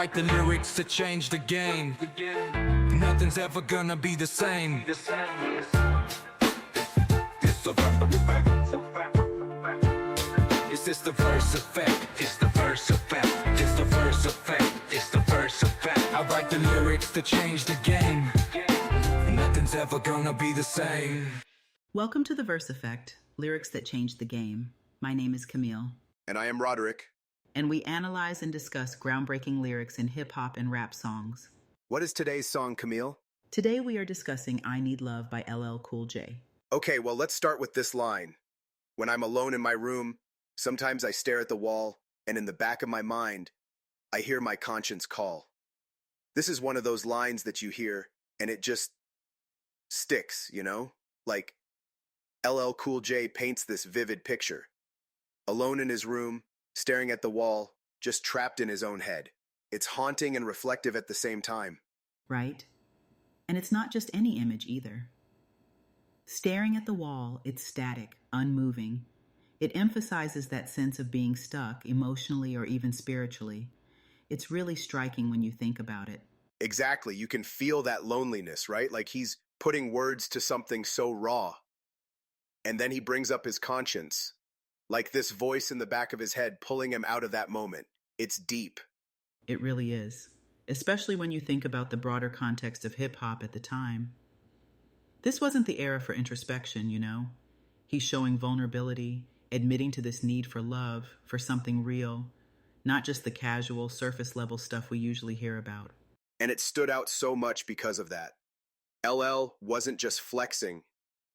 write the lyrics to change the game. Nothing's ever gonna be the same. It's the verse effect. It's just the verse effect. It's the verse effect. It's the verse effect. It's the verse effect. I write the lyrics to change the game. Nothing's ever gonna be the same. Welcome to the Verse Effect, lyrics that change the game. My name is Camille. And I am Roderick. And we analyze and discuss groundbreaking lyrics in hip-hop and rap songs. What is today's song, Camille? Today we are discussing I Need Love by LL Cool J. Okay, well, let's start with this line. When I'm alone in my room, sometimes I stare at the wall, and in the back of my mind, I hear my conscience call. This is one of those lines that you hear, and it just sticks, you know? Like, LL Cool J paints this vivid picture. Alone in his room, staring at the wall, just trapped in his own head. It's haunting and reflective at the same time. Right? And it's not just any image either. Staring at the wall, it's static, unmoving. It emphasizes that sense of being stuck emotionally or even spiritually. It's really striking when you think about it. Exactly. You can feel that loneliness, right? Like he's putting words to something so raw. And then he brings up his conscience, like this voice in the back of his head pulling him out of that moment. It's deep. It really is, especially when you think about the broader context of hip-hop at the time. This wasn't the era for introspection, you know? He's showing vulnerability, admitting to this need for love, for something real, not just the casual, surface-level stuff we usually hear about. And it stood out so much because of that. LL wasn't just flexing,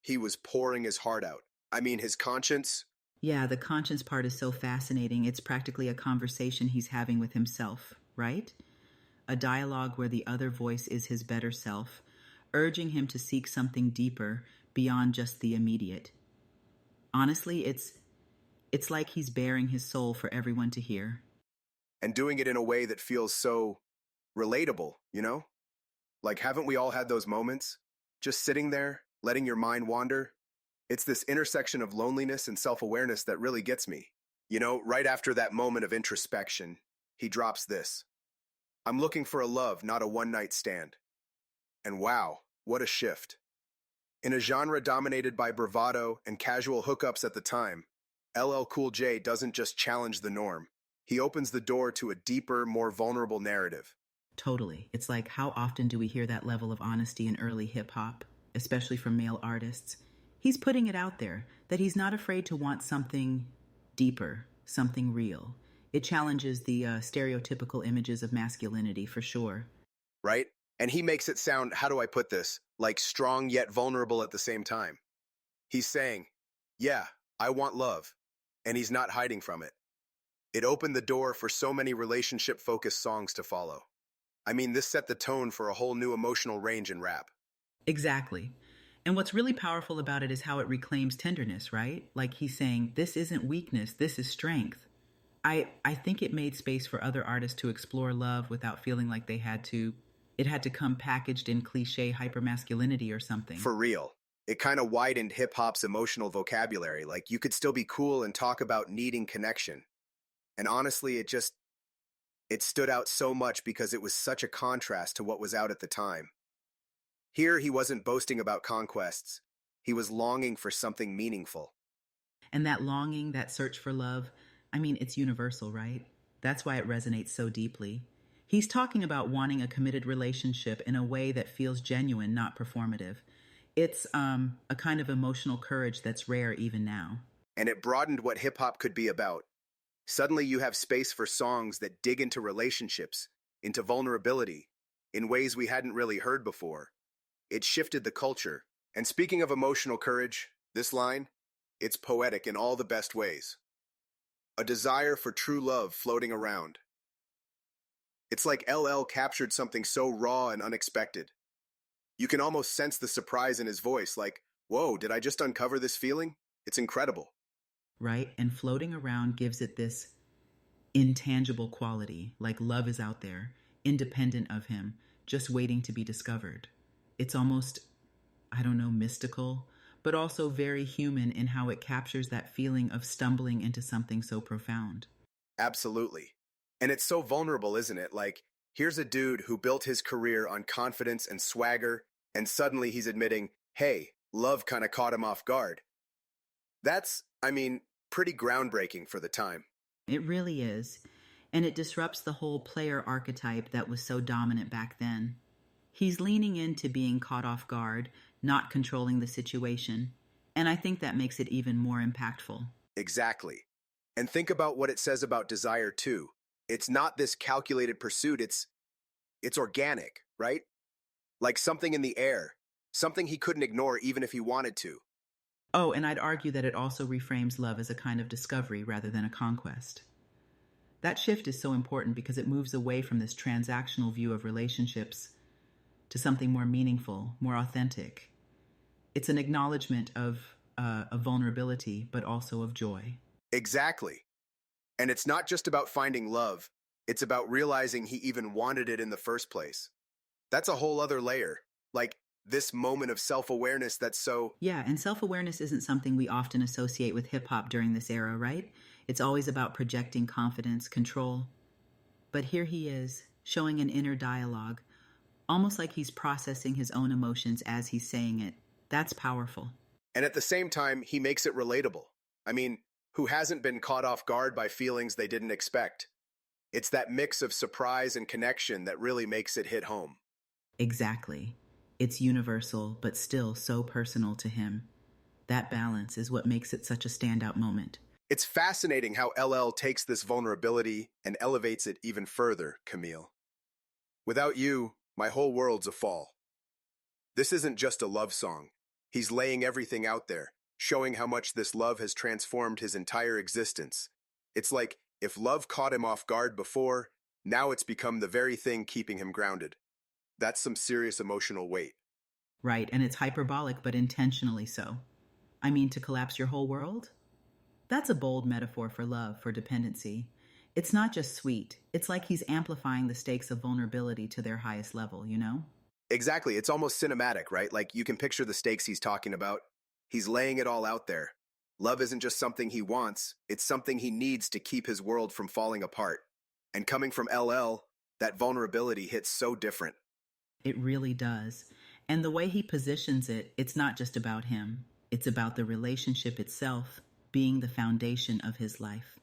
he was pouring his heart out. I mean, his conscience. Yeah, the conscience part is so fascinating. It's practically a conversation he's having with himself, right? A dialogue where the other voice is his better self, urging him to seek something deeper beyond just the immediate. Honestly, it's like he's bearing his soul for everyone to hear. And doing it in a way that feels so relatable, you know? Like, haven't we all had those moments? Just sitting there, letting your mind wander? It's this intersection of loneliness and self-awareness that really gets me. You know, right after that moment of introspection, he drops this. I'm looking for a love, not a one-night stand. And wow, what a shift. In a genre dominated by bravado and casual hookups at the time, LL Cool J doesn't just challenge the norm. He opens the door to a deeper, more vulnerable narrative. Totally. It's like, how often do we hear that level of honesty in early hip-hop, especially from male artists? He's putting it out there, that he's not afraid to want something deeper, something real. It challenges the stereotypical images of masculinity, for sure. Right? And he makes it sound, how do I put this, like strong yet vulnerable at the same time. He's saying, yeah, I want love, and he's not hiding from it. It opened the door for so many relationship-focused songs to follow. I mean, this set the tone for a whole new emotional range in rap. Exactly. And what's really powerful about it is how it reclaims tenderness, right? Like he's saying, this isn't weakness, this is strength. I think it made space for other artists to explore love without feeling like it had to come packaged in cliche hypermasculinity or something. For real. It kind of widened hip-hop's emotional vocabulary. Like, you could still be cool and talk about needing connection. And honestly, it stood out so much because it was such a contrast to what was out at the time. Here, he wasn't boasting about conquests. He was longing for something meaningful. And that longing, that search for love, I mean, it's universal, right? That's why it resonates so deeply. He's talking about wanting a committed relationship in a way that feels genuine, not performative. It's a kind of emotional courage that's rare even now. And it broadened what hip-hop could be about. Suddenly you have space for songs that dig into relationships, into vulnerability, in ways we hadn't really heard before. It shifted the culture. And speaking of emotional courage, this line, it's poetic in all the best ways. A desire for true love floating around. It's like LL captured something so raw and unexpected. You can almost sense the surprise in his voice, like, whoa, did I just uncover this feeling? It's incredible. Right? And floating around gives it this intangible quality, like love is out there, independent of him, just waiting to be discovered. It's almost, I don't know, mystical, but also very human in how it captures that feeling of stumbling into something so profound. Absolutely. And it's so vulnerable, isn't it? Like, Here's a dude who built his career on confidence and swagger, and suddenly he's admitting, hey, love kind of caught him off guard. That's, pretty groundbreaking for the time. It really is. And it disrupts the whole player archetype that was so dominant back then. He's leaning into being caught off guard, not controlling the situation. And I think that makes it even more impactful. Exactly. And think about what it says about desire, too. It's not this calculated pursuit, it's organic, right? Like something in the air, something he couldn't ignore even if he wanted to. Oh, and I'd argue that it also reframes love as a kind of discovery rather than a conquest. That shift is so important because it moves away from this transactional view of relationships to something more meaningful, more authentic. It's an acknowledgement of vulnerability, but also of joy. Exactly. And it's not just about finding love, it's about realizing he even wanted it in the first place. That's a whole other layer. Like this moment of self-awareness that's so... Yeah, and self-awareness isn't something we often associate with hip-hop during this era, right? It's always about projecting confidence, control. But here he is, showing an inner dialogue, almost like he's processing his own emotions as he's saying it. That's powerful. And at the same time, he makes it relatable. Who hasn't been caught off guard by feelings they didn't expect? It's that mix of surprise and connection that really makes it hit home. Exactly. It's universal, but still so personal to him. That balance is what makes it such a standout moment. It's fascinating how LL takes this vulnerability and elevates it even further, Camille. Without you, my whole world's a fall. This isn't just a love song. He's laying everything out there, showing how much this love has transformed his entire existence. It's like if love caught him off guard before, now it's become the very thing keeping him grounded. That's some serious emotional weight. Right, and it's hyperbolic, but intentionally so. To collapse your whole world? That's a bold metaphor for love, for dependency. It's not just sweet. It's like he's amplifying the stakes of vulnerability to their highest level, you know? Exactly. It's almost cinematic, right? Like you can picture the stakes he's talking about. He's laying it all out there. Love isn't just something he wants, it's something he needs to keep his world from falling apart. And coming from LL, that vulnerability hits so different. It really does. And the way he positions it, it's not just about him. It's about the relationship itself being the foundation of his life.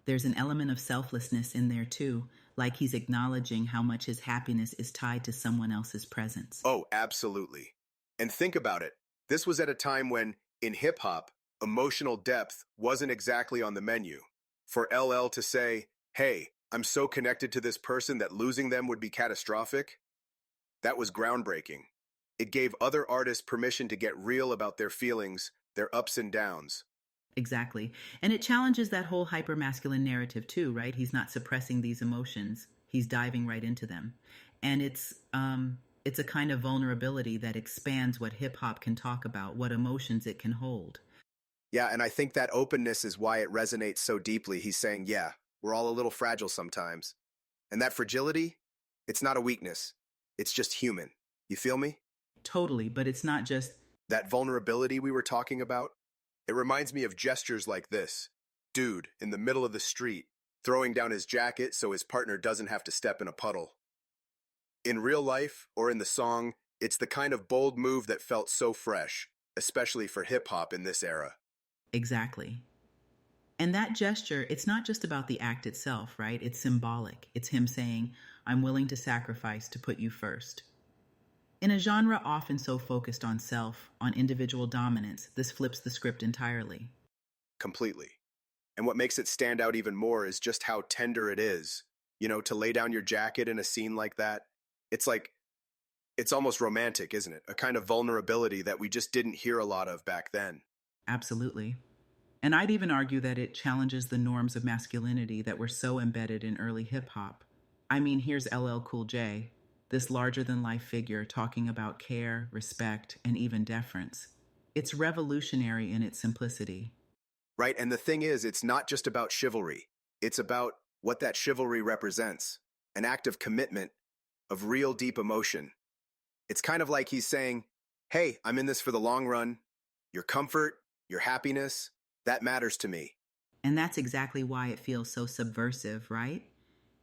There's an element of selflessness in there too, like he's acknowledging how much his happiness is tied to someone else's presence. Oh, absolutely. And think about it. This was at a time when, in hip-hop, emotional depth wasn't exactly on the menu. For LL to say, hey, I'm so connected to this person that losing them would be catastrophic, that was groundbreaking. It gave other artists permission to get real about their feelings, their ups and downs. Exactly. And it challenges that whole hyper-masculine narrative too, right? He's not suppressing these emotions. He's diving right into them. And it's a kind of vulnerability that expands what hip-hop can talk about, what emotions it can hold. Yeah, and I think that openness is why it resonates so deeply. He's saying, yeah, we're all a little fragile sometimes. And that fragility, it's not a weakness. It's just human. You feel me? Totally, but it's not just... That vulnerability we were talking about, it reminds me of gestures like this. Dude, in the middle of the street, throwing down his jacket so his partner doesn't have to step in a puddle. In real life, or in the song, it's the kind of bold move that felt so fresh, especially for hip-hop in this era. Exactly. And that gesture, it's not just about the act itself, right? It's symbolic. It's him saying, I'm willing to sacrifice to put you first. In a genre often so focused on self, on individual dominance, this flips the script entirely. Completely. And what makes it stand out even more is just how tender it is. You know, to lay down your jacket in a scene like that, it's almost romantic, isn't it? A kind of vulnerability that we just didn't hear a lot of back then. Absolutely. And I'd even argue that it challenges the norms of masculinity that were so embedded in early hip-hop. Here's LL Cool J, this larger-than-life figure talking about care, respect, and even deference. It's revolutionary in its simplicity. Right, and the thing is, it's not just about chivalry. It's about what that chivalry represents. An act of commitment, of real deep emotion. It's kind of like he's saying, hey, I'm in this for the long run. Your comfort, your happiness, that matters to me. And that's exactly why it feels so subversive, right?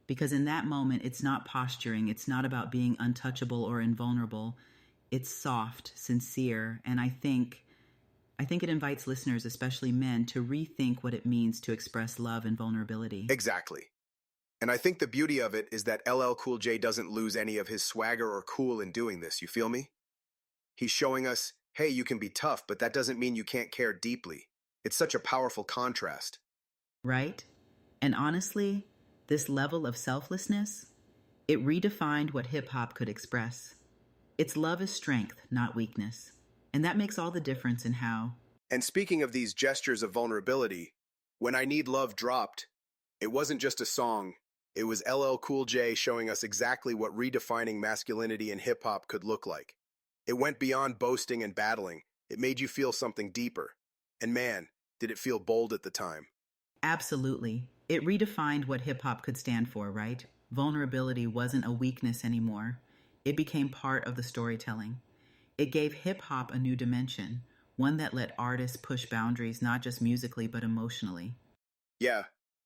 Because in that moment, it's not posturing, it's not about being untouchable or invulnerable. It's soft, sincere, and I think it invites listeners, especially men, to rethink what it means to express love and vulnerability. Exactly. And I think the beauty of it is that LL Cool J doesn't lose any of his swagger or cool in doing this, you feel me? He's showing us, hey, you can be tough, but that doesn't mean you can't care deeply. It's such a powerful contrast. Right? And honestly, this level of selflessness, it redefined what hip-hop could express. Its love is strength, not weakness. And that makes all the difference in how. And speaking of these gestures of vulnerability, when I Need Love dropped, it wasn't just a song. It was LL Cool J showing us exactly what redefining masculinity in hip-hop could look like. It went beyond boasting and battling. It made you feel something deeper. And man, did it feel bold at the time. Absolutely. It redefined what hip-hop could stand for, right? Vulnerability wasn't a weakness anymore. It became part of the storytelling. It gave hip-hop a new dimension, one that let artists push boundaries not just musically but emotionally. Yeah,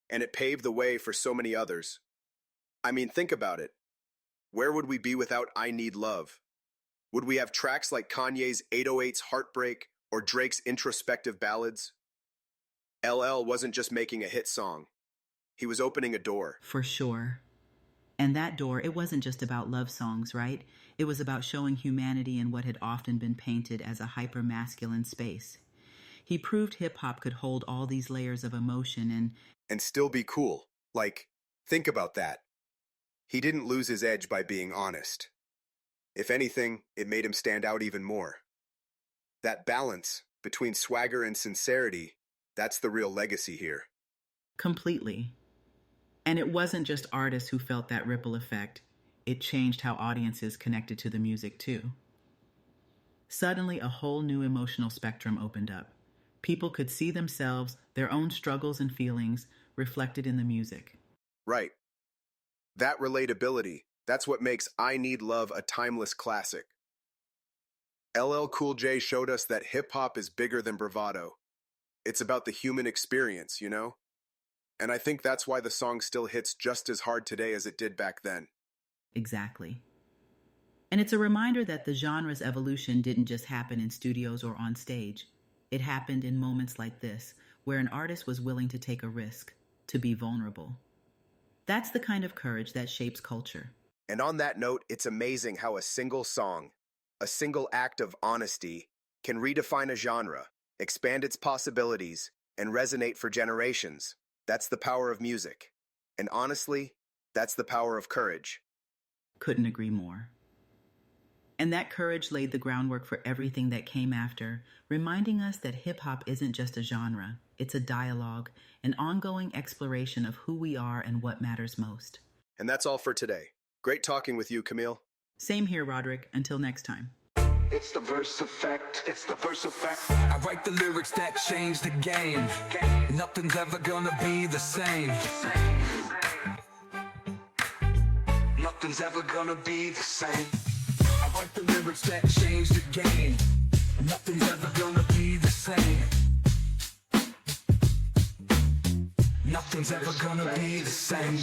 and it paved the way for so many others. I mean, think about it. Where would we be without I Need Love? Would we have tracks like Kanye's 808's Heartbreak or Drake's introspective ballads? LL wasn't just making a hit song. He was opening a door. For sure. And that door, it wasn't just about love songs, right? It was about showing humanity in what had often been painted as a hyper-masculine space. He proved hip-hop could hold all these layers of emotion And still be cool. Like, think about that. He didn't lose his edge by being honest. If anything, it made him stand out even more. That balance between swagger and sincerity, that's the real legacy here. completely. And it wasn't just artists who felt that ripple effect. It changed how audiences connected to the music too. Suddenly, a whole new emotional spectrum opened up. People could see themselves, their own struggles and feelings, reflected in the music. Right. That relatability, that's what makes I Need Love a timeless classic. LL Cool J showed us that hip-hop is bigger than bravado. It's about the human experience, you know? And I think that's why the song still hits just as hard today as it did back then. Exactly. And it's a reminder that the genre's evolution didn't just happen in studios or on stage. It happened in moments like this, where an artist was willing to take a risk, to be vulnerable. That's the kind of courage that shapes culture. And on that note, it's amazing how a single song, a single act of honesty, can redefine a genre, expand its possibilities, and resonate for generations. That's the power of music. And honestly, that's the power of courage. Couldn't agree more. And that courage laid the groundwork for everything that came after, reminding us that hip-hop isn't just a genre. It's a dialogue, an ongoing exploration of who we are and what matters most. And that's all for today. Great talking with you, Camille. Same here, Roderick. Until next time. It's the verse effect, it's the verse effect. I write the lyrics that change the game. Nothing's ever gonna be the same. Nothing's ever gonna be the same. I write the lyrics that change the game. Nothing's ever gonna be the same. Nothing's ever gonna be the same.